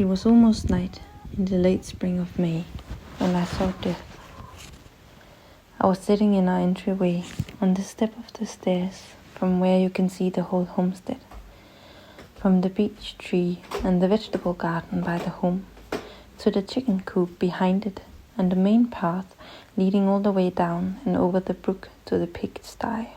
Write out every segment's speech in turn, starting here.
It was almost night in the late spring of May when I saw death. I was sitting in our entryway on the step of the stairs from where you can see the whole homestead, from the beech tree and the vegetable garden by the home to the chicken coop behind it and the main path leading all the way down and over the brook to the pig sty.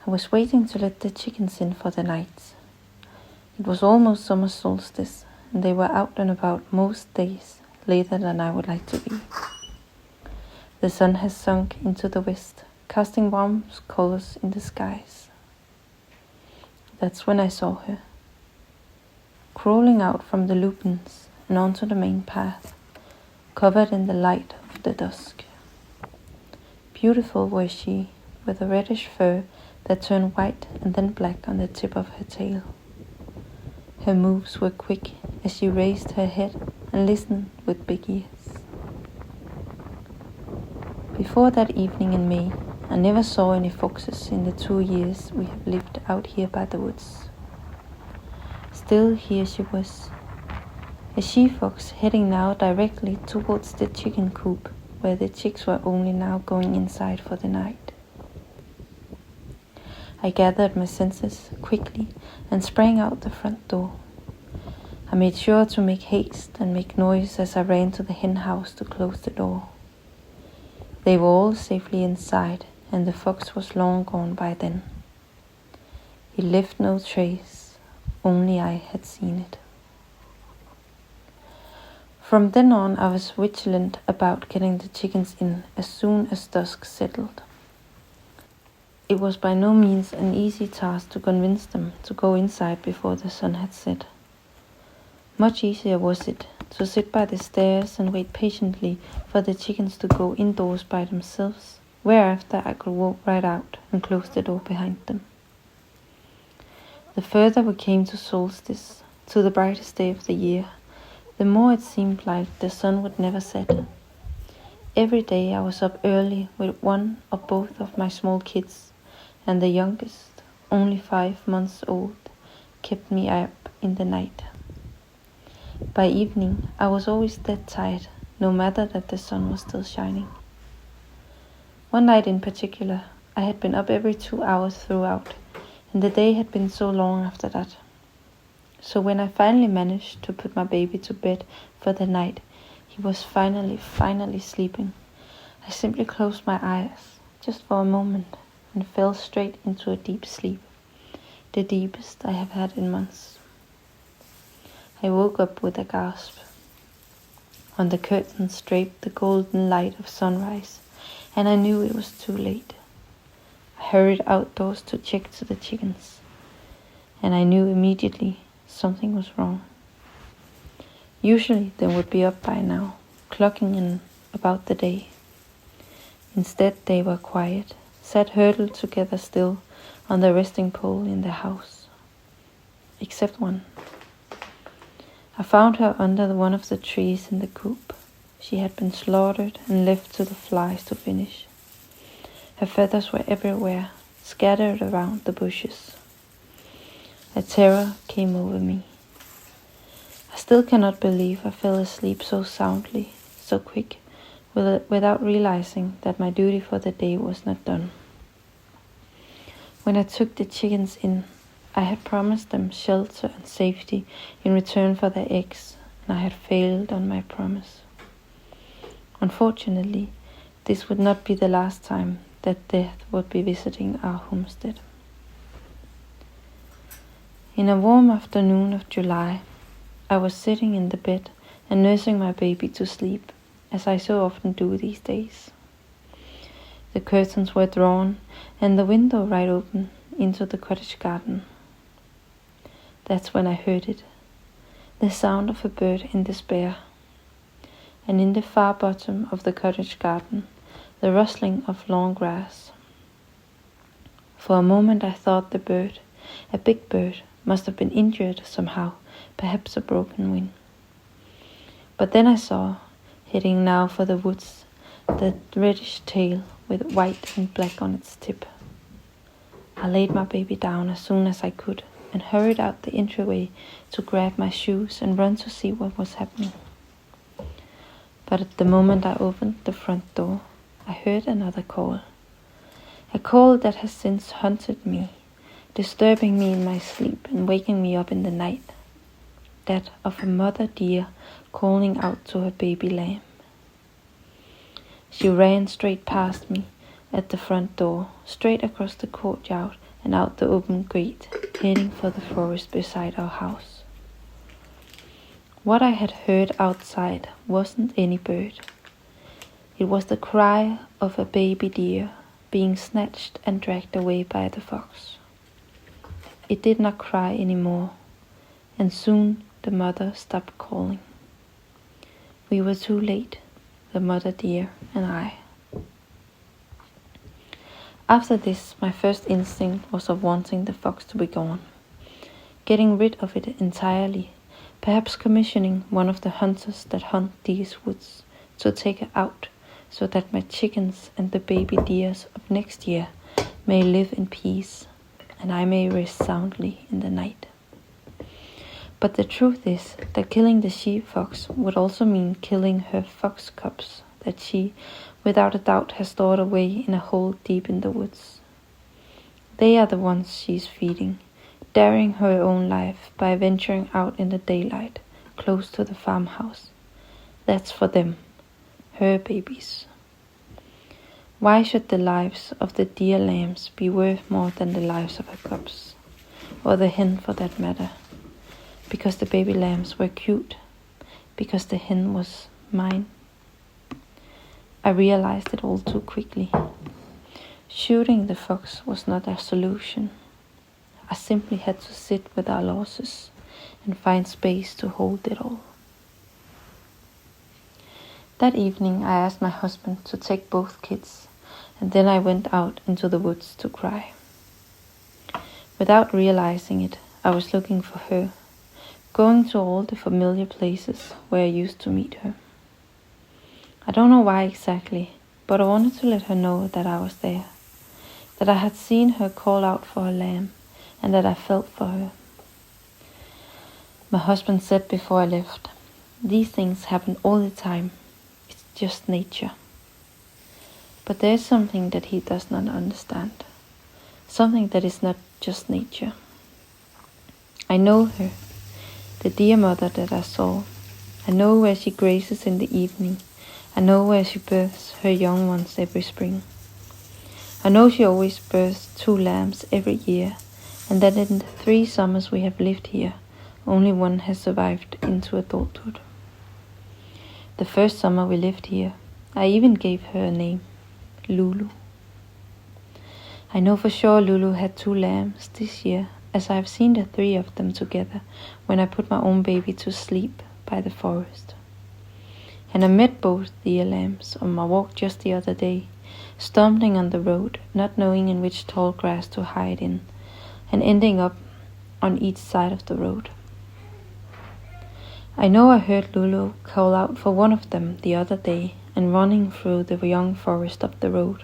I was waiting to let the chickens in for the night. It was almost summer solstice, and they were out and about most days later than I would like to be. The sun has sunk into the west, casting warm colors in the skies. That's when I saw her, crawling out from the lupins and onto the main path, covered in the light of the dusk. Beautiful was she, with a reddish fur that turned white and then black on the tip of her tail. Her moves were quick as she raised her head and listened with big ears. Before that evening in May, I never saw any foxes in the 2 years we have lived out here by the woods. Still here she was, a she-fox heading now directly towards the chicken coop where the chicks were only now going inside for the night. I gathered my senses quickly and sprang out the front door. I made sure to make haste and make noise as I ran to the hen house to close the door. They were all safely inside, and the fox was long gone by then. He left no trace, only I had seen it. From then on I was vigilant about getting the chickens in as soon as dusk settled. It was by no means an easy task to convince them to go inside before the sun had set. Much easier was it to sit by the stairs and wait patiently for the chickens to go indoors by themselves, whereafter I could walk right out and close the door behind them. The further we came to solstice, to the brightest day of the year, the more it seemed like the sun would never set. Every day I was up early with one or both of my small kids, and the youngest, only 5 months old, kept me up in the night. By evening I was always dead tired, no matter that the sun was still shining. One night in particular, I had been up every 2 hours throughout, and the day had been so long after that. So when I finally managed to put my baby to bed for the night, he was finally sleeping. I simply closed my eyes, just for a moment, and fell straight into a deep sleep, the deepest I have had in months. I woke up with a gasp. On the curtains draped the golden light of sunrise, and I knew it was too late. I hurried outdoors to check to the chickens, and I knew immediately something was wrong. Usually they would be up by now, clocking in about the day. Instead they were quiet, sat huddled together still on the resting pole in the house. Except one. I found her under one of the trees in the coop. She had been slaughtered and left to the flies to finish. Her feathers were everywhere, scattered around the bushes. A terror came over me. I still cannot believe I fell asleep so soundly, so quick, without realizing that my duty for the day was not done. When I took the chickens in, I had promised them shelter and safety in return for their eggs, and I had failed on my promise. Unfortunately, this would not be the last time that death would be visiting our homestead. In a warm afternoon of July, I was sitting in the bed and nursing my baby to sleep, as I so often do these days. The curtains were drawn and the window right open into the cottage garden. That's when I heard it, the sound of a bird in despair, and in the far bottom of the cottage garden, the rustling of long grass. For a moment I thought the bird, a big bird, must have been injured somehow, perhaps a broken wing. But then I saw, heading now for the woods, the reddish tail with white and black on its tip. I laid my baby down as soon as I could, and hurried out the entryway to grab my shoes and run to see what was happening. But at the moment I opened the front door, I heard another call. A call that has since haunted me, disturbing me in my sleep and waking me up in the night. That of a mother deer calling out to her baby lamb. She ran straight past me at the front door, straight across the courtyard and out the open gate, heading for the forest beside our house. What I had heard outside wasn't any bird. It was the cry of a baby deer being snatched and dragged away by the fox. It did not cry anymore, and soon the mother stopped calling. We were too late, the mother deer and I. After this, my first instinct was of wanting the fox to be gone, getting rid of it entirely, perhaps commissioning one of the hunters that hunt these woods to take it out, so that my chickens and the baby deers of next year may live in peace, and I may rest soundly in the night. But the truth is that killing the she-fox would also mean killing her fox cubs that she, without a doubt, has stored away in a hole deep in the woods. They are the ones she is feeding, daring her own life by venturing out in the daylight, close to the farmhouse. That's for them, her babies. Why should the lives of the deer lambs be worth more than the lives of her cubs, or the hen for that matter? Because the baby lambs were cute, because the hen was mine. I realized it all too quickly. Shooting the fox was not a solution. I simply had to sit with our losses and find space to hold it all. That evening I asked my husband to take both kids, and then I went out into the woods to cry. Without realizing it, I was looking for her, going to all the familiar places where I used to meet her. I don't know why exactly, but I wanted to let her know that I was there, that I had seen her call out for her lamb, and that I felt for her. My husband said before I left, "These things happen all the time. It's just nature." But there is something that he does not understand, something that is not just nature. I know her, the dear mother that I saw. I know where she grazes in the evening. I know where she births her young ones every spring. I know she always births 2 lambs every year, and that in the 3 summers we have lived here, only one has survived into adulthood. The first summer we lived here, I even gave her a name, Lulu. I know for sure Lulu had 2 lambs this year, as I have seen the 3 of them together when I put my own baby to sleep by the forest. And I met both deer lambs on my walk just the other day, stumbling on the road, not knowing in which tall grass to hide in, and ending up on each side of the road. I know I heard Lulu call out for one of them the other day and running through the young forest up the road.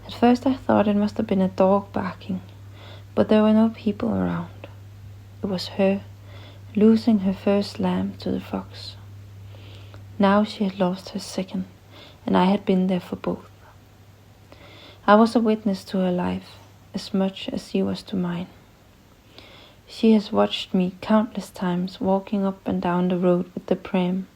At first I thought it must have been a dog barking, but there were no people around. It was her, losing her first lamb to the fox. Now she had lost her second, and I had been there for both. I was a witness to her life, as much as she was to mine. She has watched me countless times walking up and down the road with the pram.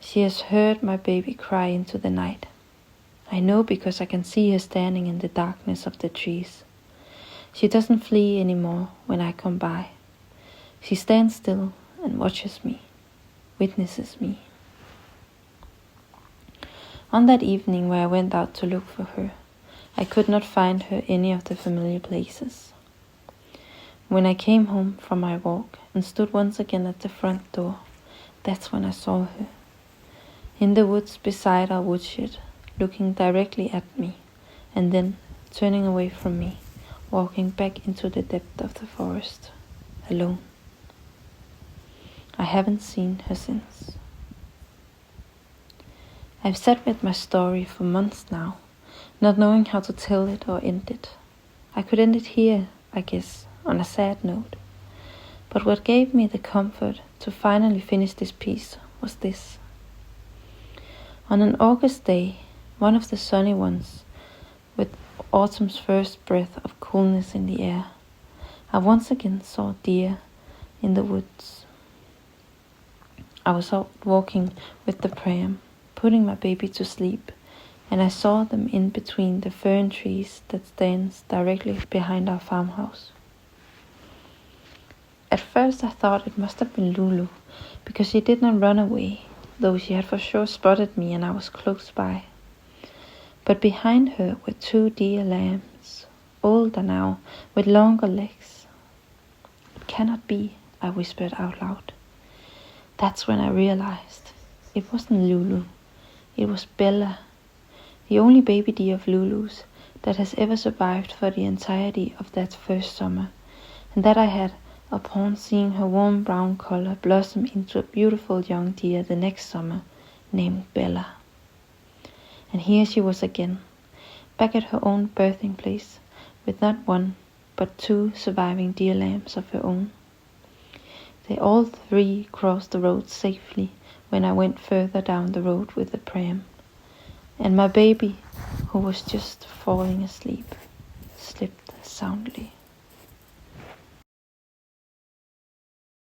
She has heard my baby cry into the night. I know because I can see her standing in the darkness of the trees. She doesn't flee anymore when I come by. She stands still and watches me, witnesses me. On that evening where I went out to look for her, I could not find her any of the familiar places. When I came home from my walk and stood once again at the front door, that's when I saw her. In the woods beside our woodshed, looking directly at me, and then turning away from me, walking back into the depth of the forest, alone. I haven't seen her since. I've sat with my story for months now, not knowing how to tell it or end it. I could end it here, I guess, on a sad note. But what gave me the comfort to finally finish this piece was this. On an August day, one of the sunny ones, with autumn's first breath of coolness in the air, I once again saw deer in the woods. I was out walking with the pram, putting my baby to sleep, and I saw them in between the fern trees that stands directly behind our farmhouse. At first I thought it must have been Lulu, because she did not run away, though she had for sure spotted me and I was close by. But behind her were 2 deer lambs, older now, with longer legs. It cannot be, I whispered out loud. That's when I realized it wasn't Lulu, it was Bella, the only baby deer of Lulu's that has ever survived for the entirety of that first summer, and that I had, upon seeing her warm brown color, blossom into a beautiful young deer the next summer, named Bella. And here she was again, back at her own birthing place, with not 1, but 2 surviving deer lambs of her own. They all 3 crossed the road safely when I went further down the road with the pram, and my baby, who was just falling asleep, slept soundly.